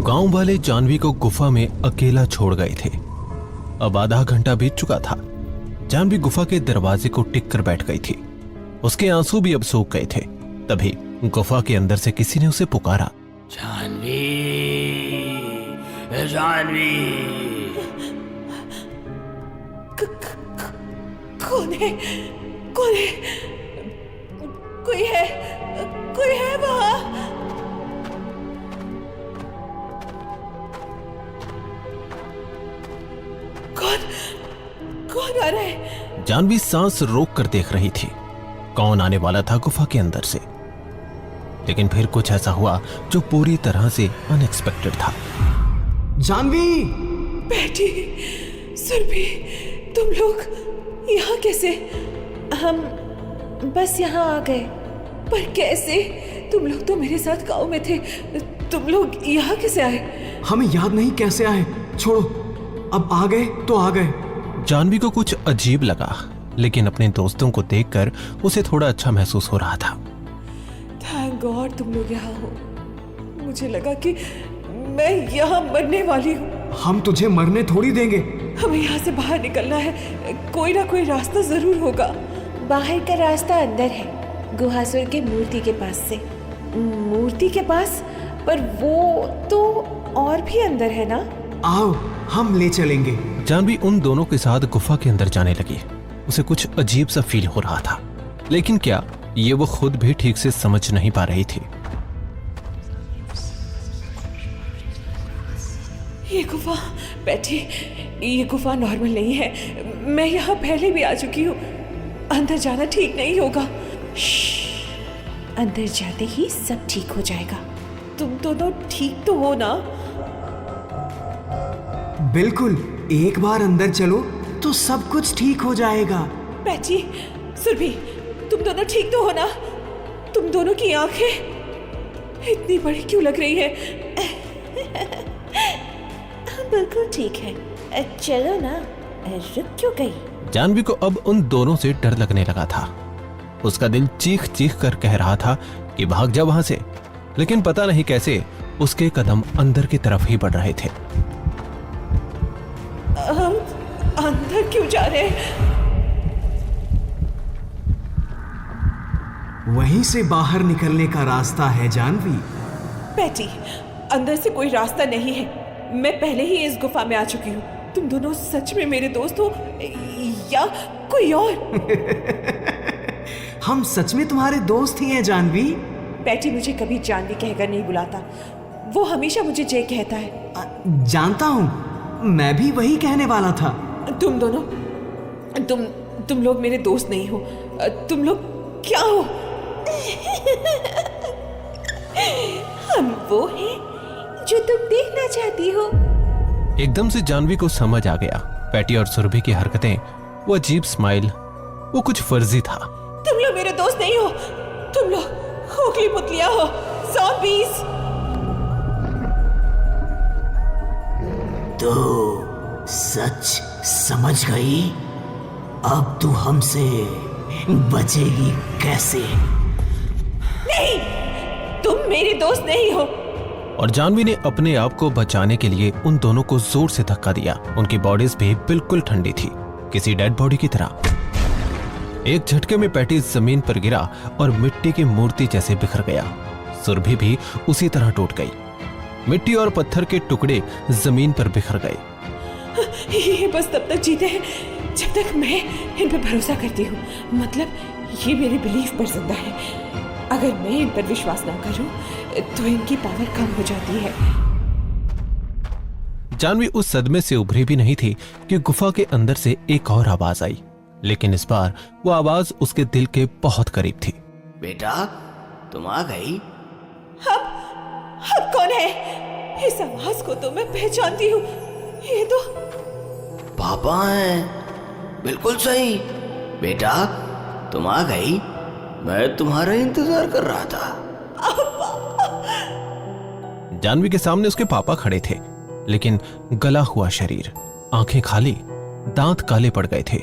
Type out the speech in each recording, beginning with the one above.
गांव वाले जानवी को गुफा में अकेला छोड़ गए थे। अब आधा घंटा बीत चुका था। जानवी गुफा के दरवाजे को टिक कर बैठ गई थी। उसके आंसू भी अब सूख गए थे। तभी गुफा के अंदर से किसी ने उसे पुकारा, जानवी, जानवी। कौन है? कौन है? कोई है? कोई है वहां? कौन? कौन आ रहा है? जानवी सांस रोक कर देख रही थी कौन आने वाला था गुफा के अंदर से। लेकिन फिर कुछ ऐसा हुआ जो पूरी तरह से अनएक्सपेक्टेड था। जानवी! बेटी, सुरभि, तुम लोग यहाँ कैसे? हम बस यहाँ आ गए। पर कैसे? तुम लोग तो मेरे साथ गांव में थे। तुम लोग यहाँ कैसे आए? हमें याद नहीं कैसे आए। छोड़ो, अब आ गए तो आ गए। जानवी को कुछ अजीब लगा, लेकिन अपने दोस्तों को देखकर उसे थोड़ा अच्छा महसूस हो रहा था। थैंक गॉड तुम लोग यहाँ हो। मुझे लगा कि मैं यहाँ मरने वाली हूँ। हम तुझे मरने थोड़ी देंगे। हमें यहाँ से बाहर निकलना है। कोई ना कोई रास्ता जरूर होगा। बाहर का रास्ता अंदर है, गुहासुर के मूर्ति के पास से। मूर्ति के पास? पर वो तो और भी अंदर है ना? आओ, हम ले चलेंगे। जानवी उन दोनों के साथ गुफा के अंदर जाने लगी। उसे कुछ अजीब सा फील हो रहा था, लेकिन क्या ये वो खुद भी ठीक से समझ नहीं पा रही थी। ये गुफा, बेटी, ये गुफा नॉर्मल नहीं है। मैं यहाँ पहले भी आ चुकी हूँ। अंदर जाना ठीक नहीं होगा। अंदर जाते ही सब ठीक हो जाएगा। तुम दोनों ठीक तो हो ना? बिल्कुल, एक बार अंदर चलो तो सब कुछ ठीक हो जाएगा। बेटी, सुरभि, तुम दोनों ठीक तो हो ना? तुम दोनों की आंखें इतनी बड़ी क्यों लग रही है? बिल्कुल ठीक है। चलो ना, रुक क्यों गई? जानवी को अब उन दोनों से डर लगने लगा था। उसका दिल चीख चीख कर कह रहा था कि भाग जा वहां से, लेकिन पता नहीं कैसे उसके कदम अंदर की तरफ ही बढ़ रहे थे। हम अंदर क्यों जा रहे हैं? वहीं से बाहर निकलने का रास्ता है जानवी। बेटी, अंदर से कोई रास्ता नहीं है। मैं पहले ही इस गुफा में आ चुकी हूँ। तुम दोनों सच में मेरे दोस्त हो या कोई और? हम सच में तुम्हारे दोस्त ही हैं जानवी। बेटी मुझे कभी जानवी कहकर नहीं बुलाता। वो हमेशा मुझे जय कहता है। जानता हूँ, मैं भी वही कहने वाला था। तुम दोनों, तुम लोग मेरे दोस्त नहीं हो। तुम लोग क्या हो? हम वो हैं जो तुम देखना चाहती हो। एकदम से जानवी को समझ आ गया पैटी और सुरभि की हरकतें, वो अजीब स्माइल, वो कुछ फर्जी था। तुम लोग मेरे दोस्त नहीं हो। तुम लोग खोखली पुतलियां हो, ज़ॉम्बीज़। तो सच समझ गई? अब तू हमसे बचेगी कैसे? नहीं, तुम मेरे दोस्त नहीं हो। और जानवी ने अपने आप को बचाने के लिए उन दोनों को जोर से धक्का दिया। उनकी बॉडीज भी बिल्कुल ठंडी थी, किसी डेड बॉडी की तरह। एक झटके में पैटी जमीन पर गिरा और मिट्टी की मूर्ति जैसे बिखर गया। सुरभि भी उसी तरह टूट गई। मिट्टी और पत्थर के टुकड़े जमीन पर बिखर गए। ये बस तब तक जीते हैं जब तक मैं इन पर भरोसा करती हूँ। मतलब ये मेरे बिलीफ पर जिंदा है। अगर मैं इन पर विश्वास ना करूं तो इनकी पावर कम हो जाती है। जानवी उस सदमे से उभरी भी नहीं थी कि गुफा के अंदर से एक और आवाज आई, लेकिन इस बार वो आवाज उसके दिल के बहुत करीब थी। बेटा, तुम आ गई? अब कौन है? इस आवाज को तो मैं पहचानती हूँ। ये तो पापा हैं। बिल्कुल सही। बेटा, तुम आ गई। मैं तुम्हारा इंतजार कर रहा था। जानवी के सामने उसके पापा खड़े थे, लेकिन गला हुआ शरीर, आंखें खाली, दांत काले पड़ गए थे।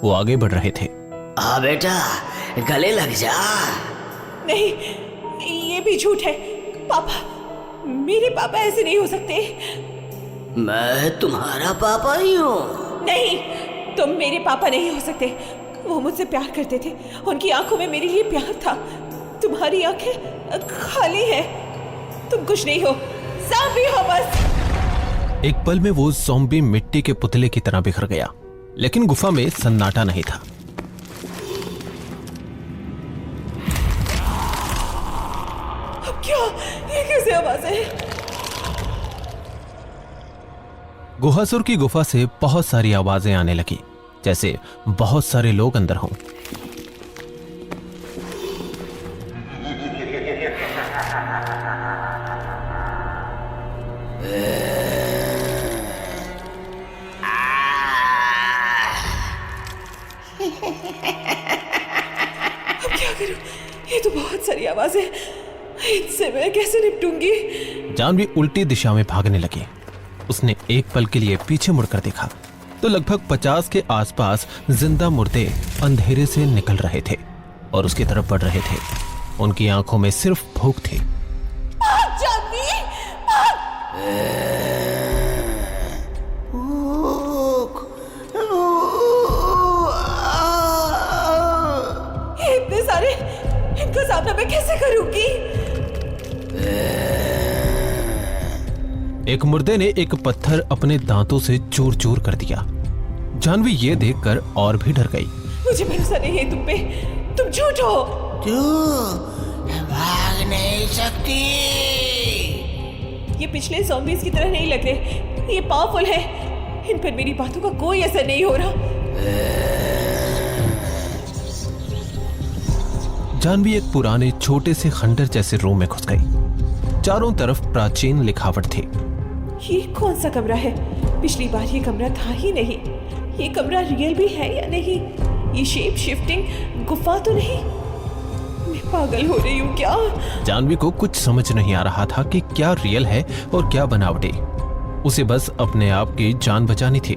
वो आगे बढ़ रहे थे। आ बेटा, गले लग जा। नहीं, ये भी झूठ है। पापा, मेरे पापा ऐसे नहीं हो सकते। मैं तुम्हारा पापा ही हूँ। नहीं, तुम मेरे पापा नहीं हो सकते। वो मुझसे प्यार करते थे, उनकी आंखों में मेरे लिए प्यार था। तुम्हारी आंखें खाली हैं, तुम कुछ नहीं हो, ज़ॉम्बी हो बस। एक पल में वो ज़ॉम्बी मिट्टी के पुतले की तरह बिखर गया, लेकिन गुफा में सन्नाटा नहीं था। अब क्या? ये कैसे आवाज है? गुहासुर की गुफा से बहुत सारी आवाजें आने लगी, जैसे बहुत सारे लोग अंदर हों। अब क्या करूं? ये तो बहुत सारी आवाजें, इनसे मैं कैसे निपटूंगी? जानवी उल्टी दिशा में भागने लगी। उसने एक पल के लिए पीछे मुड़कर देखा तो लगभग 50 के आसपास जिंदा मुर्दे अंधेरे से निकल रहे थे और उसकी तरफ बढ़ रहे थे। उनकी आंखों में सिर्फ भूख थी। जानवी, इतने सारे, इनका सामना मैं कैसे करूंगी? एक मुर्दे ने एक पत्थर अपने दांतों से चूर चूर कर दिया। जानवी ये देखकर और भी डर गई। मुझे भरोसा नहीं है तुम पे, तुम झूठ हो। तू भाग नहीं सकती। ये पिछले ज़ॉम्बीज़ की तरह नहीं लग रहे, ये पावरफुल है। इन पर मेरी बातों का कोई असर नहीं हो रहा। जानवी एक पुराने छोटे से खंडर जैसे रूम में घुस गई। चारों तरफ प्राचीन लिखावट थी। ये कौन सा कमरा है? पिछली बार ये कमरा था ही नहीं। ये कमरा रियल भी है या नहीं? ये शेप शिफ्टिंग गुफा तो नहीं? मैं पागल हो रही हूँ क्या? जानवी को कुछ समझ नहीं आ रहा था कि क्या रियल है और क्या बनावटी। उसे बस अपने आप की जान बचानी थी।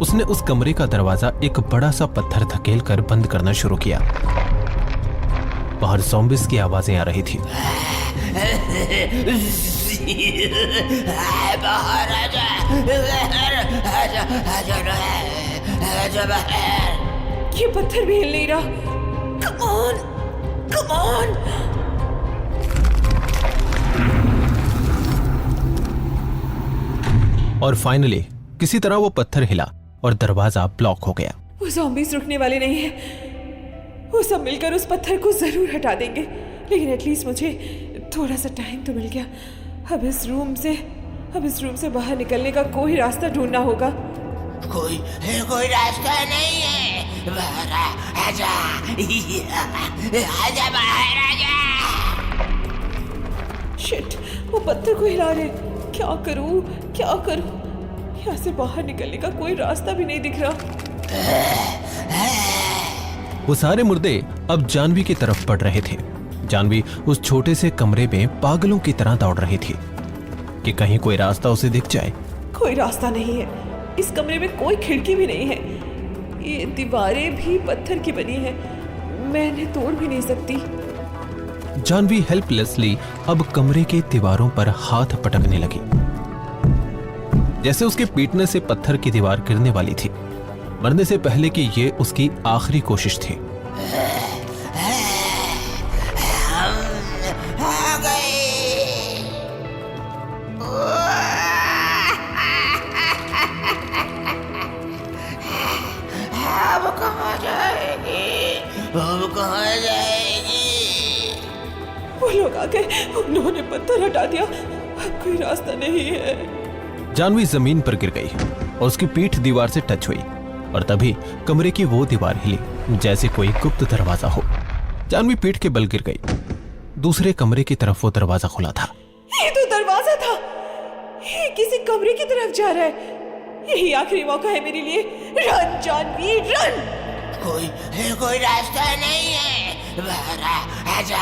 उसने उस कमरे का दरवाजा एक बड़ा सा पत्थर धकेल कर बंद करना शुरू किया। बाहर ज़ॉम्बीज़ की आवाजें आ रही थी। बाहर आजा, आजा बाहर। ये पत्थर भी हिल नहीं रहा। Come on, come on। और फाइनली किसी तरह वो पत्थर हिला और दरवाजा ब्लॉक हो गया। वो ज़ॉम्बीज़ रुकने वाले नहीं हैं। वो सब मिलकर उस पत्थर को जरूर हटा देंगे, लेकिन एटलीस्ट मुझे थोड़ा सा टाइम तो मिल गया। अब इस रूम से बाहर निकलने का कोई रास्ता ढूंढना होगा। कोई रास्ता नहीं है। बाहर आजा, आजा बाहर आजा। शिट, वो पत्थर को हिला रहे। क्या करूं? यहाँ से बाहर निकलने का कोई रास्ता भी नहीं दिख रहा। वो सारे मुर्दे अब जानवी की तरफ बढ़ रहे थे। जानवी उस छोटे से कमरे में पागलों की तरह दौड़ रही थी कि कहीं कोई रास्ता उसे दिख जाए। कोई रास्ता नहीं है। इस कमरे में कोई खिड़की भी नहीं है। ये दीवारें भी पत्थर की बनी है, मैं इन्हें तोड़ भी नहीं सकती। जानवी हेल्पलेसली अब कमरे के दीवारों पर हाथ पटकने लगी, जैसे उसके पीटने से पत्थर की दीवार गिरने वाली थी। मरने से पहले कि ये उसकी आखिरी कोशिश थी। आ गए। अब कहाँ जाएगी? वो लोग आ गए, उन्होंने पत्थर हटा दिया। अब कोई रास्ता नहीं है। जानवी जमीन पर गिर गई और उसकी पीठ दीवार से टच हुई और तभी कमरे की वो दीवार हिली जैसे कोई गुप्त दरवाजा हो। जानवी पीठ के बल गिर गई। दूसरे कमरे की तरफ वो दरवाजा खुला था। ये तो दरवाजा था। ये किसी कमरे की तरफ जा रहा है। यही आखिरी मौका है मेरे लिए। Run Janvi, run. कोई रास्ता नहीं है। बाहर आजा।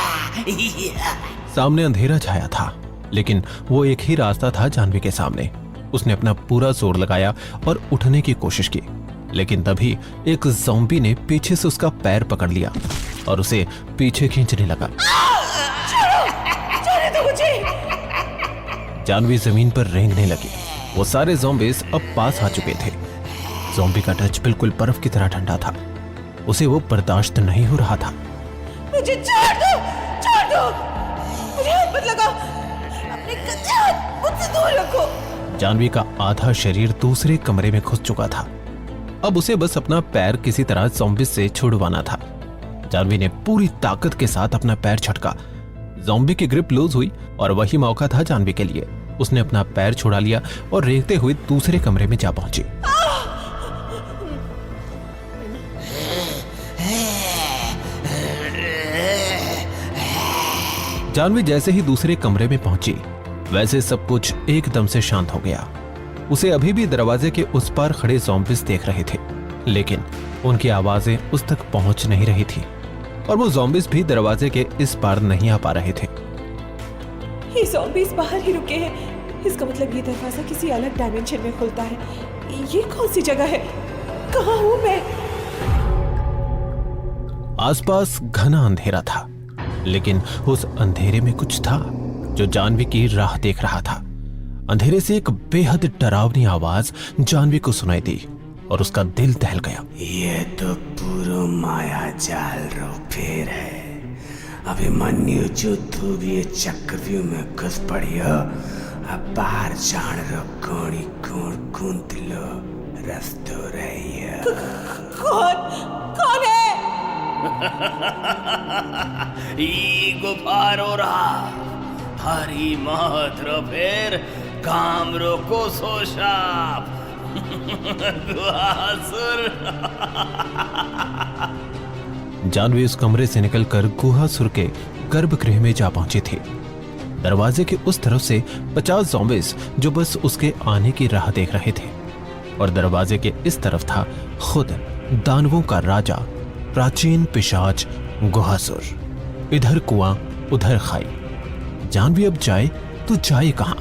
सामने अंधेरा छाया था, लेकिन वो एक ही रास्ता था जानवी के सामने। उसने अपना पूरा जोर लगाया और उठने की कोशिश की, लेकिन तभी एक ज़ॉम्बी ने पीछे से उसका पैर पकड़ लिया और उसे पीछे खींचने लगा। छोड़ो दो मुझे। जानवी जमीन पर रेंगने लगी। वो सारे ज़ॉम्बीज़ अब पास आ चुके थे। ज़ॉम्बी का टच बिल्कुल बर्फ की तरह ठंडा था। उसे वो बर्दाश्त नहीं हो रहा था। मुझे छोड़ दो, छोड़ दो, मुझे हाथ मत लगाओ, अपने गंदे हाथ मुझसे दूर रखो। जानवी का आधा शरीर दूसरे कमरे में घुस चुका था। अब उसे बस अपना पैर किसी तरह ज़ॉम्बी से छुड़वाना था। जानवी ने पूरी ताकत के साथ अपना पैर झटका। ज़ॉम्बी की ग्रिप लूज हुई और वही मौका था जानवी के लिए। उसने अपना पैर छुड़ा लिया और रेंगते हुए दूसरे कमरे में जा पहुंची। जानवी जैसे ही दूसरे कमरे में पहुंची वैसे सब कुछ एकदम से शांत हो गया। उसे अभी भी दरवाजे के उस पार खड़े ज़ॉम्बीज़ देख रहे थे, लेकिन उनकी आवाजें उस तक पहुंच नहीं रही थी और वो ज़ॉम्बीज़ भी दरवाजे के इस पार नहीं आ पा रहे थे। ये ज़ॉम्बीज़ बाहर ही रुके हैं। इसका मतलब ये दरवाजा किसी अलग डायमेंशन में खुलता है। ये कौन सी जगह है? कहाँ हूँ मैं? आसपास घना अंधेरा था, लेकिन उस अंधेरे में कुछ था जो जानवी की राह देख रहा था। अंधेरे से एक बेहद डरावनी आवाज जानवी को सुनाई दी और उसका दिल दहल गया। ये तो पूरा माया जाल रो फेर है। अभिमन्यु जो तू भी ये चक्रव्यूह में घुस पड़ियो, अब बाहर जान रो कोणी कोण कुंत लो रस्तो रहियो। कौन है? ई गुफारो रहा हरी महत्र फेर काम रोको सोशाप गुहासुर। जानवी उस कमरे से निकलकर गुहासुर के गर्भगृह में जा पहुंची थी। दरवाजे के उस तरफ से 50 ज़ॉम्बीज़ जो बस उसके आने की राह देख रहे थे, और दरवाजे के इस तरफ था खुद दानवों का राजा प्राचीन पिशाच गुहासुर। इधर कुआं उधर खाई। जानवी अब जाए तो जाए कहां?